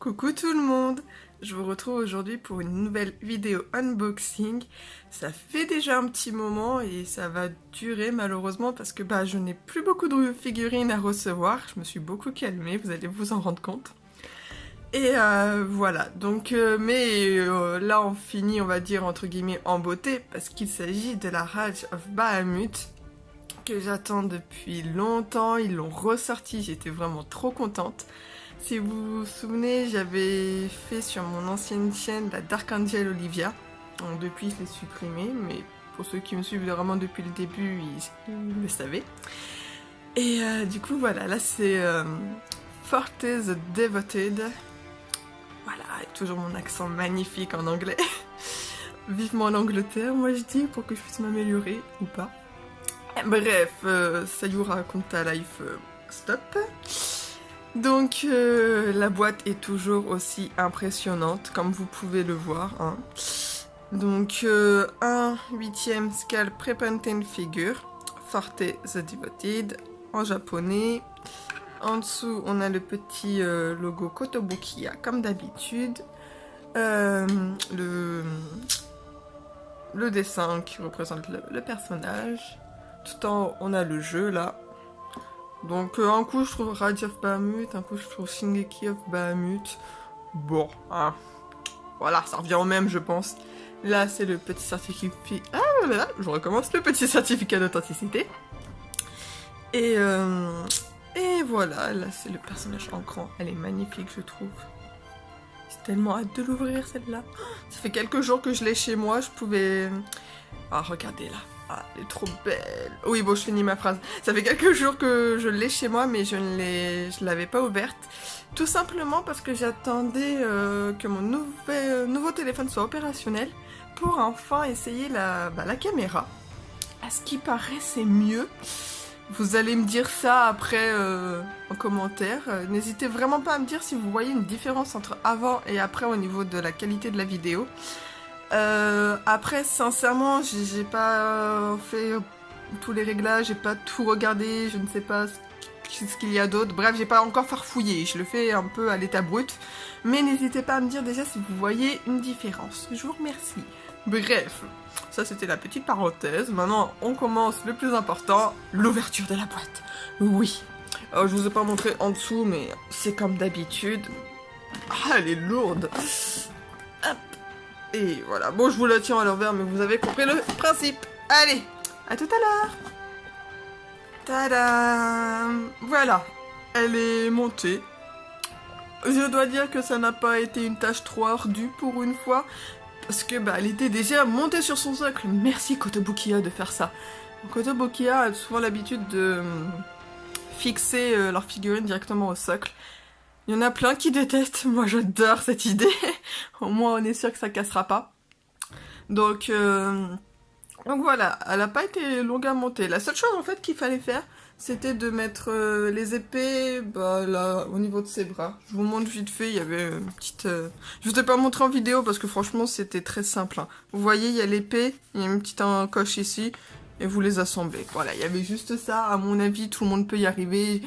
Coucou tout le monde, je vous retrouve aujourd'hui pour une nouvelle vidéo unboxing. Ça fait déjà un petit moment et ça va durer malheureusement parce que je n'ai plus beaucoup de figurines à recevoir. Je me suis beaucoup calmée, vous allez vous en rendre compte. Et voilà, donc là on finit, on va dire entre guillemets en beauté parce qu'il s'agit de la Rage of Bahamut que j'attends depuis longtemps. Ils l'ont ressorti, j'étais vraiment trop contente. Si vous vous souvenez, j'avais fait sur mon ancienne chaîne la Dark Angel Olivia. Donc, depuis, je l'ai supprimée, mais pour ceux qui me suivent vraiment depuis le début, ils le savaient. Et du coup, voilà, là c'est Forte the Devoted. Voilà, et toujours mon accent magnifique en anglais. Vivement l'Angleterre, moi je dis, pour que je puisse m'améliorer, ou pas. Bref, Sayura Conta Life Stop. Donc la boîte est toujours aussi impressionnante comme vous pouvez le voir. Hein. Donc un 8e scale Prepainted Figure, Forte the Devoted en japonais. En dessous on a le petit logo Kotobukiya comme d'habitude. Le dessin qui représente le personnage. Tout en haut on a le jeu là. Donc un coup je trouve Rage of Bahamut, un coup je trouve Shingeki of Bahamut. Bon, hein. Voilà, ça revient au même je pense. Là c'est le petit certificat... Ah là, je recommence, le petit certificat d'authenticité. Et voilà, là c'est le personnage en cran. Elle est magnifique je trouve. J'ai tellement hâte de l'ouvrir celle-là. Ça fait quelques jours que je l'ai chez moi, je pouvais... Ah regardez là. Ah, elle est trop belle. Oui, bon, je finis ma phrase. Ça fait quelques jours que je l'ai chez moi, mais je ne l'avais pas ouverte. Tout simplement parce que j'attendais que mon nouveau téléphone soit opérationnel pour enfin essayer la caméra. À ce qui paraît, c'est mieux. Vous allez me dire ça après en commentaire. N'hésitez vraiment pas à me dire si vous voyez une différence entre avant et après au niveau de la qualité de la vidéo. Après, sincèrement, j'ai pas fait tous les réglages, j'ai pas tout regardé, je ne sais pas ce qu'il y a d'autre. Bref, j'ai pas encore farfouillé, je le fais un peu à l'état brut. Mais n'hésitez pas à me dire déjà si vous voyez une différence. Je vous remercie. Bref, ça c'était la petite parenthèse. Maintenant, on commence le plus important, l'ouverture de la boîte. Oui. Je vous ai pas montré en dessous, mais c'est comme d'habitude. Ah, elle est lourde. Hop. Et voilà, bon je vous la tiens à l'envers mais vous avez compris le principe. Allez, à tout à l'heure. Tadam. Voilà, elle est montée. Je dois dire que ça n'a pas été une tâche trop ardue pour une fois. Parce que elle était déjà montée sur son socle. Merci Kotobukiya de faire ça. Kotobukiya a souvent l'habitude de fixer leurs figurines directement au socle. Il y en a plein qui détestent, moi j'adore cette idée. Au moins on est sûr que ça cassera pas. Donc voilà, elle a pas été longue à monter. La seule chose en fait qu'il fallait faire, c'était de mettre les épées là, au niveau de ses bras. Je vous montre vite fait, il y avait une petite... Je vous ai pas montré en vidéo parce que franchement c'était très simple. Hein. Vous voyez, il y a l'épée, il y a une petite encoche ici, et vous les assemblez. Voilà, il y avait juste ça, à mon avis tout le monde peut y arriver.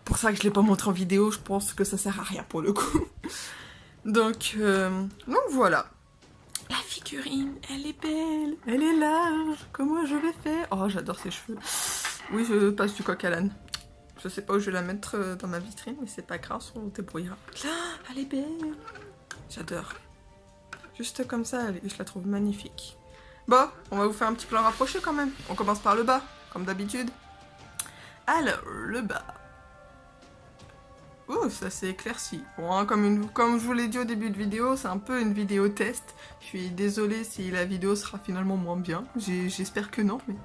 Pour ça que je l'ai pas montré en vidéo, je pense que ça sert à rien pour le coup. Donc voilà. La figurine, elle est belle, elle est large. Comment je vais faire? Oh, j'adore ses cheveux. Oui, je passe du coq à l'âne. Je sais pas où je vais la mettre dans ma vitrine, mais c'est pas grave, on se débrouillera. Ah, elle est belle. J'adore. Juste comme ça, je la trouve magnifique. Bon, on va vous faire un petit plan rapproché quand même. On commence par le bas, comme d'habitude. Alors, le bas. Oh, ça s'est éclairci. Bon, hein, comme je vous l'ai dit au début de vidéo, c'est un peu une vidéo test. Je suis désolée si la vidéo sera finalement moins bien. J'espère que non, mais...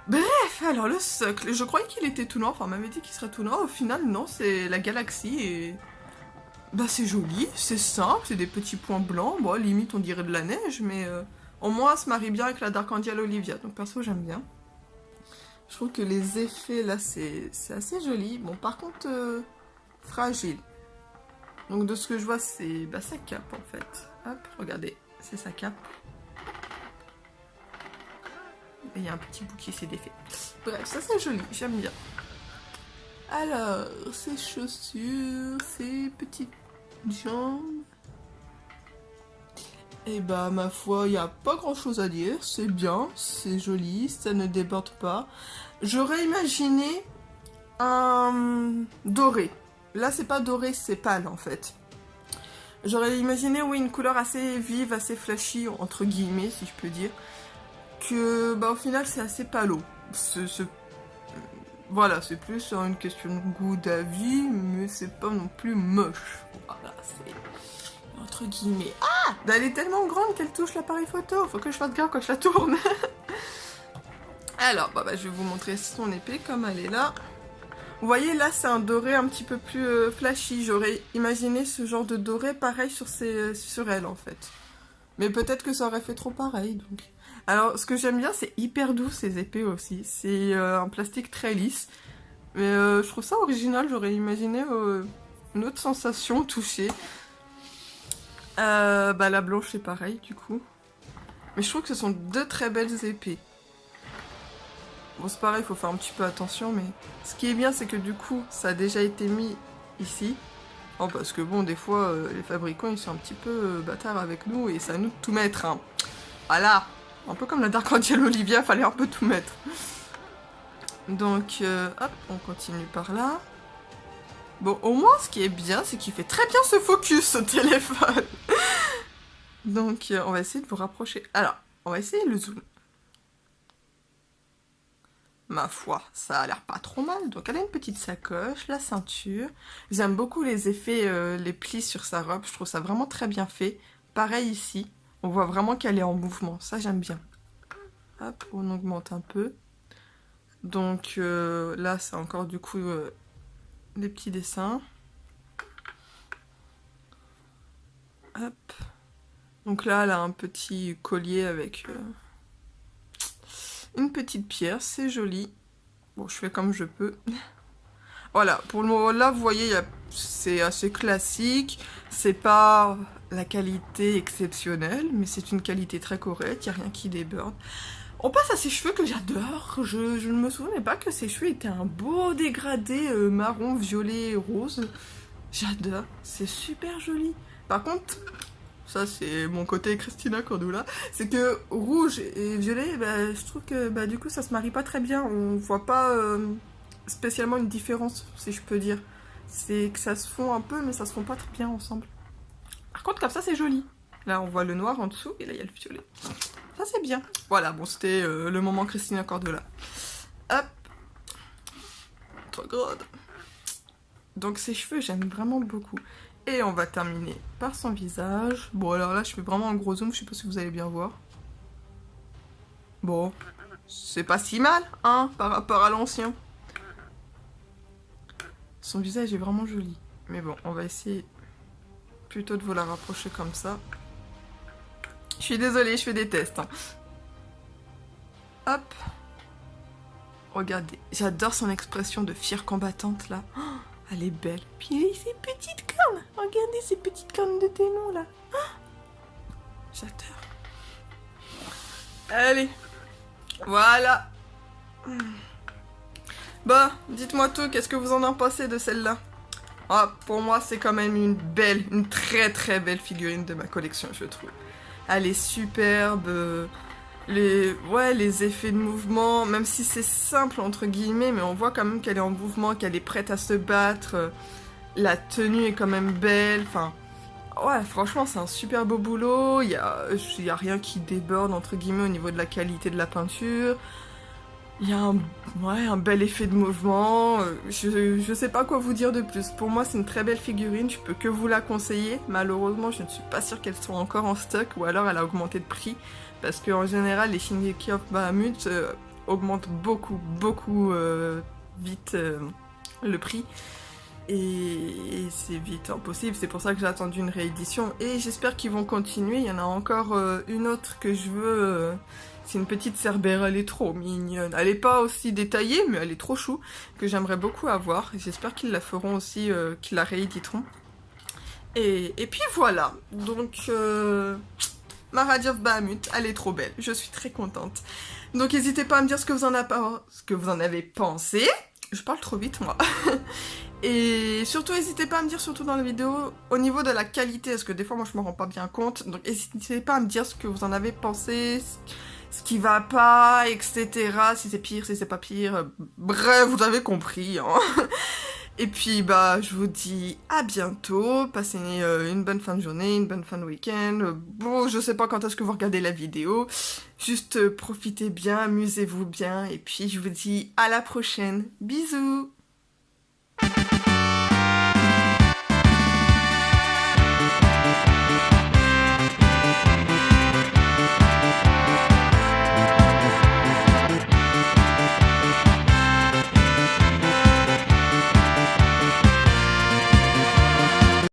Bref, alors le socle. Je croyais qu'il était tout noir, enfin on m'avait dit qu'il serait tout noir. Au final, non, c'est la galaxie et... c'est joli, c'est simple, c'est des petits points blancs. Bon, limite on dirait de la neige, mais au moins ça se marie bien avec la Dark Angel Olivia. Donc perso, j'aime bien. Je trouve que les effets là, c'est assez joli. Bon, par contre... fragile. Donc de ce que je vois, c'est sa cape en fait. Hop, regardez, c'est sa cape. Et il y a un petit bout qui s'est défait. Bref, ça c'est joli, j'aime bien. Alors, ces chaussures, ces petites jambe. Et bah ma foi, il n'y a pas grand chose à dire, c'est bien, c'est joli, ça ne déborde pas. J'aurais imaginé un doré. Là c'est pas doré, c'est pâle en fait. J'aurais imaginé, oui, une couleur assez vive, assez flashy, entre guillemets, si je peux dire. Que, bah, au final, c'est assez palo. Voilà, c'est plus une question de goût, d'avis, mais c'est pas non plus moche. Voilà, c'est entre guillemets. Ah, elle est tellement grande qu'elle touche l'appareil photo. Faut que je fasse gaffe quand je la tourne. Alors, bah, je vais vous montrer son épée comme elle est là. Vous voyez, là, c'est un doré un petit peu plus flashy. J'aurais imaginé ce genre de doré pareil sur elle, en fait. Mais peut-être que ça aurait fait trop pareil, donc. Alors, ce que j'aime bien, c'est hyper doux, ces épées aussi. C'est un plastique très lisse. Mais je trouve ça original. J'aurais imaginé une autre sensation touchée. Bah, la blanche, c'est pareil, du coup. Mais je trouve que ce sont deux très belles épées. Bon, c'est pareil, il faut faire un petit peu attention, mais ce qui est bien, c'est que du coup, ça a déjà été mis ici. Oh, parce que bon, des fois, les fabricants, ils sont un petit peu bâtards avec nous, et c'est à nous de tout mettre, hein. Voilà. Un peu comme la Dark Angel Olivia, fallait un peu tout mettre. Donc, hop, on continue par là. Bon, au moins, ce qui est bien, c'est qu'il fait très bien ce focus, ce téléphone. Donc, on va essayer de vous rapprocher. Alors, on va essayer le zoom. Ma foi, ça a l'air pas trop mal. Donc elle a une petite sacoche, la ceinture. J'aime beaucoup les effets, les plis sur sa robe. Je trouve ça vraiment très bien fait. Pareil ici. On voit vraiment qu'elle est en mouvement. Ça, j'aime bien. Hop, on augmente un peu. Donc là, c'est encore du coup les petits dessins. Hop. Donc là, elle a un petit collier avec... une petite pierre, c'est joli. Bon, je fais comme je peux. Voilà, pour le moment là, vous voyez, c'est assez classique. C'est pas la qualité exceptionnelle, mais c'est une qualité très correcte, il n'y a rien qui déborde. On passe à ses cheveux que j'adore. Je ne me souvenais pas que ses cheveux étaient un beau dégradé marron, violet, rose. J'adore, c'est super joli. Par contre... ça c'est mon côté Christina Cordula, c'est que rouge et violet, bah, je trouve que bah, du coup ça se marie pas très bien, on voit pas spécialement une différence, si je peux dire. C'est que ça se fond un peu, mais ça se fond pas très bien ensemble. Par contre comme ça c'est joli. Là on voit le noir en dessous, et là il y a le violet. Ça c'est bien. Voilà, bon c'était le moment Christina Cordula. Hop. Trop grande. Donc ses cheveux j'aime vraiment beaucoup. Et on va terminer par son visage. Bon, alors là, je fais vraiment un gros zoom, je sais pas si vous allez bien voir. Bon, c'est pas si mal, hein, par rapport à l'ancien. Son visage est vraiment joli. Mais bon, on va essayer plutôt de vous la rapprocher comme ça. Je suis désolée, je fais des tests, hein. Hop. Regardez, j'adore son expression de fière combattante, là. Oh, elle est belle. Puis ses petites cornes. Regardez ces petites cornes de démon là. Oh, j'adore. Allez. Voilà. Bah, dites-moi tout, qu'est-ce que vous en pensez de celle-là? Ah, pour moi, c'est quand même une très très belle figurine de ma collection, je trouve. Elle est superbe. Les effets de mouvement, même si c'est simple entre guillemets, mais on voit quand même qu'elle est en mouvement, qu'elle est prête à se battre. La tenue est quand même belle. Enfin, ouais, franchement, c'est un super beau boulot. Il y a rien qui déborde entre guillemets au niveau de la qualité de la peinture. Il y a un bel effet de mouvement. Je sais pas quoi vous dire de plus. Pour moi, c'est une très belle figurine. Je peux que vous la conseiller. Malheureusement, je ne suis pas sûre qu'elle soit encore en stock, ou alors elle a augmenté de prix. Parce qu'en général, les Shingeki of Bahamut augmentent beaucoup vite le prix. Et c'est vite impossible. C'est pour ça que j'ai attendu une réédition. Et j'espère qu'ils vont continuer. Il y en a encore une autre que je veux. C'est une petite Cerbère, elle est trop mignonne. Elle est pas aussi détaillée, mais elle est trop chou. Que j'aimerais beaucoup avoir. J'espère qu'ils la feront aussi, qu'ils la rééditeront. Et puis voilà. Donc... Maharaja of Bahamut, elle est trop belle, je suis très contente. Donc n'hésitez pas à me dire ce que vous en avez pensé. Je parle trop vite moi. Et surtout, n'hésitez pas à me dire, surtout dans la vidéo, au niveau de la qualité, parce que des fois, moi, je me rends pas bien compte. Donc, n'hésitez pas à me dire ce que vous en avez pensé, ce qui va pas, etc. Si c'est pire, si c'est pas pire. Bref, vous avez compris, hein. Et puis, bah, je vous dis à bientôt. Passez une bonne fin de journée, une bonne fin de week-end. Bon, je sais pas quand est-ce que vous regardez la vidéo. Juste profitez bien, amusez-vous bien. Et puis, je vous dis à la prochaine. Bisous!